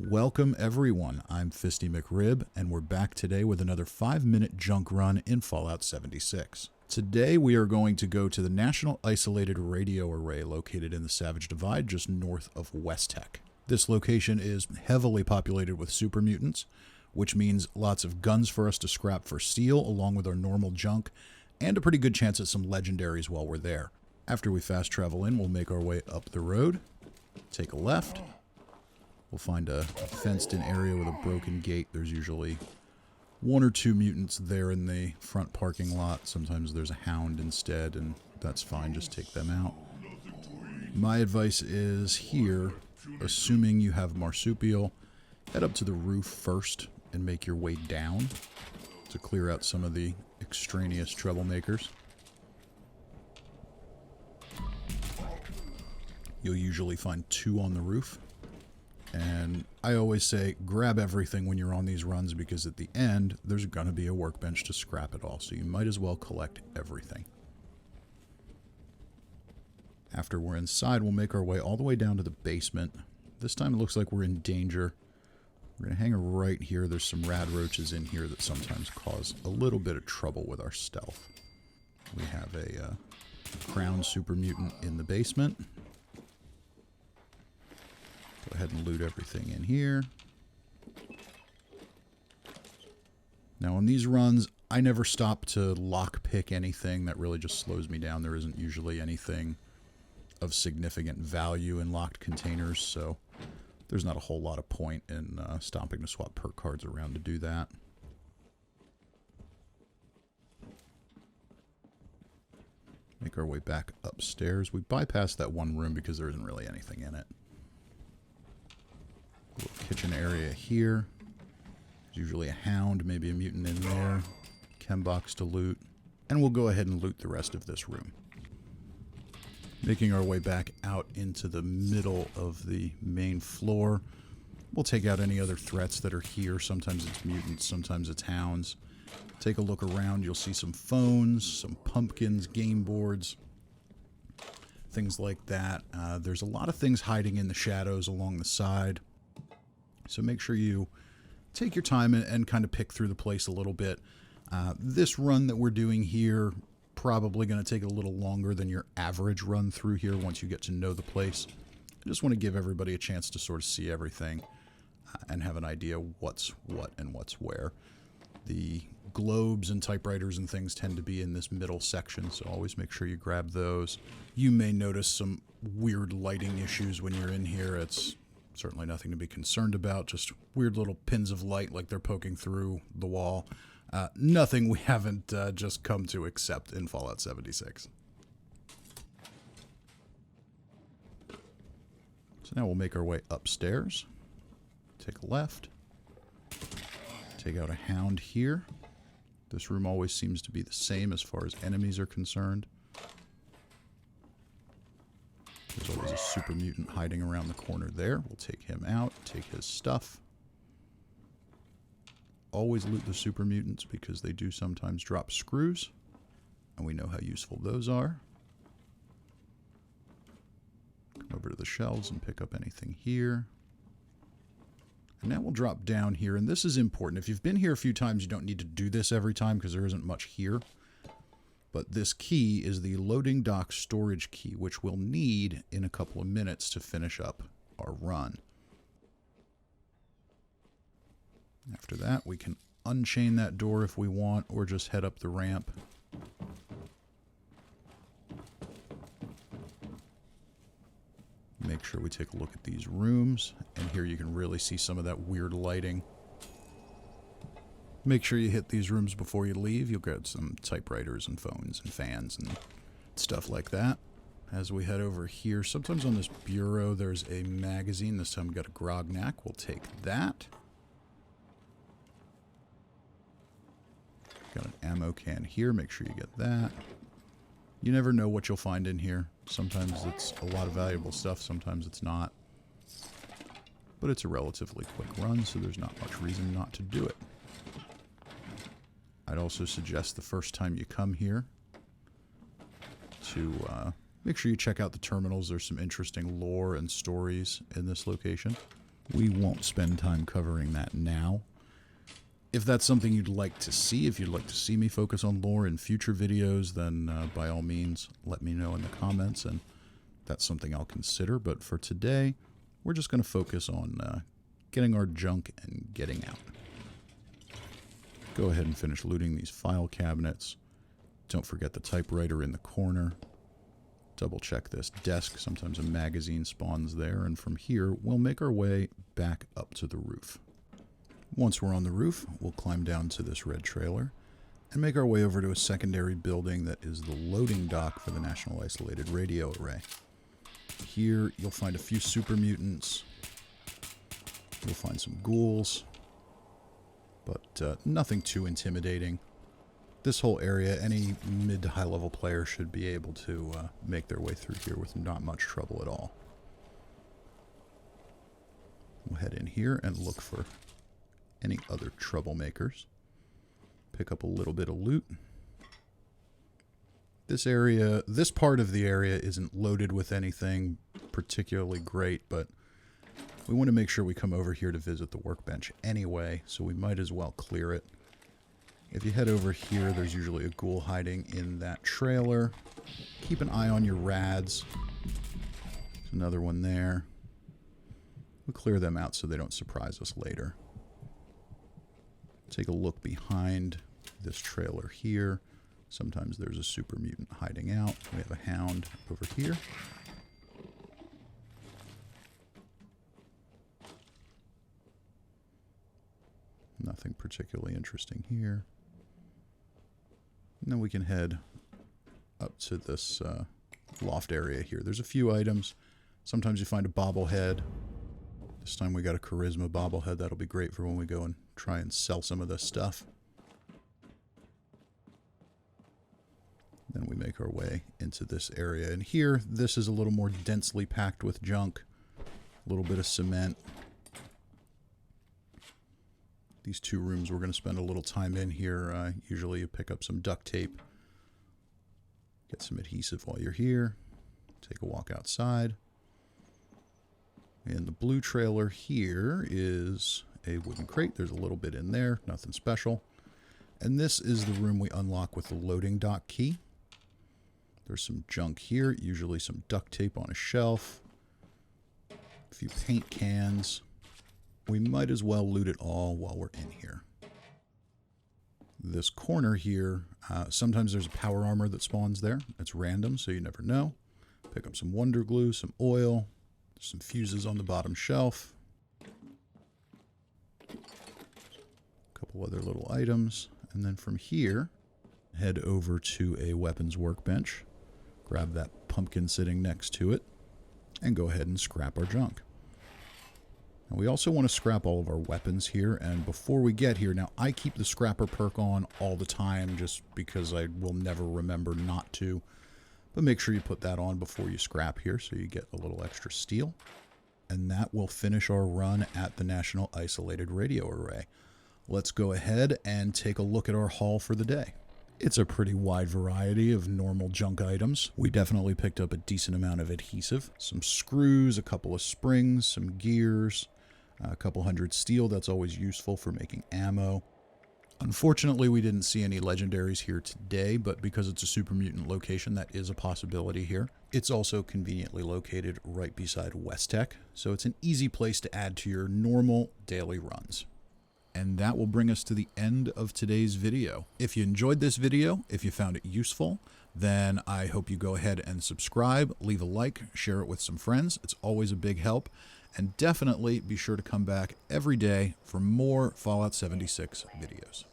Welcome everyone, I'm Fisty McRib, and we're back today with another 5-minute junk run in Fallout 76. Today we are going to go to the National Isolated Radio Array located in the Savage Divide just north of West Tech. This location is heavily populated with super mutants, which means lots of guns for us to scrap for steel along with our normal junk, and a pretty good chance at some legendaries while we're there. After we fast travel in, we'll make our way up the road, take a left. We'll find a fenced-in area with a broken gate. There's usually one or two mutants there in the front parking lot. Sometimes there's a hound instead, and that's fine. Just take them out. My advice is here, assuming you have marsupial, head up to the roof first and make your way down to clear out some of the extraneous troublemakers. You'll usually find two on the roof. And I always say, grab everything when you're on these runs because at the end, there's going to be a workbench to scrap it all. So you might as well collect everything. After we're inside, we'll make our way all the way down to the basement. This time it looks like we're in danger. We're going to hang right here. There's some rad roaches in here that sometimes cause a little bit of trouble with our stealth. We have a crown super mutant in the basement. Go ahead and loot everything in here. Now on these runs, I never stop to lockpick anything. That really just slows me down. There isn't usually anything of significant value in locked containers, so there's not a whole lot of point in stopping to swap perk cards around to do that. Make our way back upstairs. We bypassed that one room because there isn't really anything in it. Little kitchen area here. There's usually a hound, maybe a mutant in there. Chem box to loot. And we'll go ahead and loot the rest of this room. Making our way back out into the middle of the main floor. We'll take out any other threats that are here. Sometimes it's mutants, sometimes it's hounds. Take a look around. You'll see some phones, some pumpkins, game boards, things like that. There's a lot of things hiding in the shadows along the side. So make sure you take your time and kind of pick through the place a little bit. This run that we're doing here, probably going to take a little longer than your average run through here once you get to know the place. I just want to give everybody a chance to sort of see everything and have an idea what's what and what's where. The globes and typewriters and things tend to be in this middle section, so always make sure you grab those. You may notice some weird lighting issues when you're in here. It's certainly nothing to be concerned about, just weird little pins of light like they're poking through the wall. Nothing we haven't just come to accept in Fallout 76. So now we'll make our way upstairs. Take a left. Take out a hound here. This room always seems to be the same as far as enemies are concerned. There's always a super mutant hiding around the corner there. We'll take him out, take his stuff. Always loot the super mutants because they do sometimes drop screws. And we know how useful those are. Come over to the shelves and pick up anything here. And now we'll drop down here. And this is important. If you've been here a few times, you don't need to do this every time because there isn't much here. But this key is the loading dock storage key, which we'll need in a couple of minutes to finish up our run. After that, we can unchain that door if we want, or just head up the ramp. Make sure we take a look at these rooms, and here you can really see some of that weird lighting. Make sure you hit these rooms before you leave. You'll get some typewriters and phones and fans and stuff like that. As we head over here, sometimes on this bureau there's a magazine. This time we got a grognak. We'll take that. Got an ammo can here. Make sure you get that. You never know what you'll find in here. Sometimes it's a lot of valuable stuff. Sometimes it's not. But it's a relatively quick run, so there's not much reason not to do it. I'd also suggest the first time you come here to make sure you check out the terminals. There's some interesting lore and stories in this location. We won't spend time covering that now. If that's something you'd like to see, if you'd like to see me focus on lore in future videos, then by all means, let me know in the comments, and that's something I'll consider. But for today, we're just going to focus on getting our junk and getting out. Go ahead and finish looting these file cabinets. Don't forget the typewriter in the corner. Double check this desk. Sometimes a magazine spawns there, and from here, we'll make our way back up to the roof. Once we're on the roof, we'll climb down to this red trailer and make our way over to a secondary building that is the loading dock for the National Isolated Radio Array. Here, you'll find a few super mutants. You'll find some ghouls, but nothing too intimidating. This whole area, any mid to high level player should be able to make their way through here with not much trouble at all. We'll head in here and look for any other troublemakers. Pick up a little bit of loot. This part of the area isn't loaded with anything particularly great, but we want to make sure we come over here to visit the workbench anyway, so we might as well clear it. If you head over here, there's usually a ghoul hiding in that trailer. Keep an eye on your rads. There's another one there. We'll clear them out so they don't surprise us later. Take a look behind this trailer here. Sometimes there's a super mutant hiding out. We have a hound over here. Nothing particularly interesting here. And then we can head up to this loft area here. There's a few items. Sometimes you find a bobblehead. This time we got a charisma bobblehead. That'll be great for when we go and try and sell some of this stuff. Then we make our way into this area. And here, this is a little more densely packed with junk. A little bit of cement. These two rooms we're going to spend a little time in here. Usually you pick up some duct tape. Get some adhesive while you're here. Take a walk outside. And the blue trailer here is a wooden crate. There's a little bit in there, nothing special. And this is the room we unlock with the loading dock key. There's some junk here, usually some duct tape on a shelf. A few paint cans. We might as well loot it all while we're in here. This corner here, sometimes there's a power armor that spawns there. It's random, so you never know. Pick up some wonder glue, some oil. Some fuses on the bottom shelf. A couple other little items. And then from here, head over to a weapons workbench. Grab that pumpkin sitting next to it. And go ahead and scrap our junk. Now we also want to scrap all of our weapons here. And before we get here, now I keep the scrapper perk on all the time just because I will never remember not to. But make sure you put that on before you scrap here so you get a little extra steel. And that will finish our run at the National Isolated Radio Array. Let's go ahead and take a look at our haul for the day. It's a pretty wide variety of normal junk items. We definitely picked up a decent amount of adhesive, some screws, a couple of springs, some gears, a couple hundred steel. That's always useful for making ammo. Unfortunately, we didn't see any legendaries here today, but because it's a super mutant location, that is a possibility here. It's also conveniently located right beside West Tech, so it's an easy place to add to your normal daily runs. And that will bring us to the end of today's video. If you enjoyed this video, if you found it useful, then I hope you go ahead and subscribe, leave a like, share it with some friends. It's always a big help. And definitely be sure to come back every day for more Fallout 76 videos.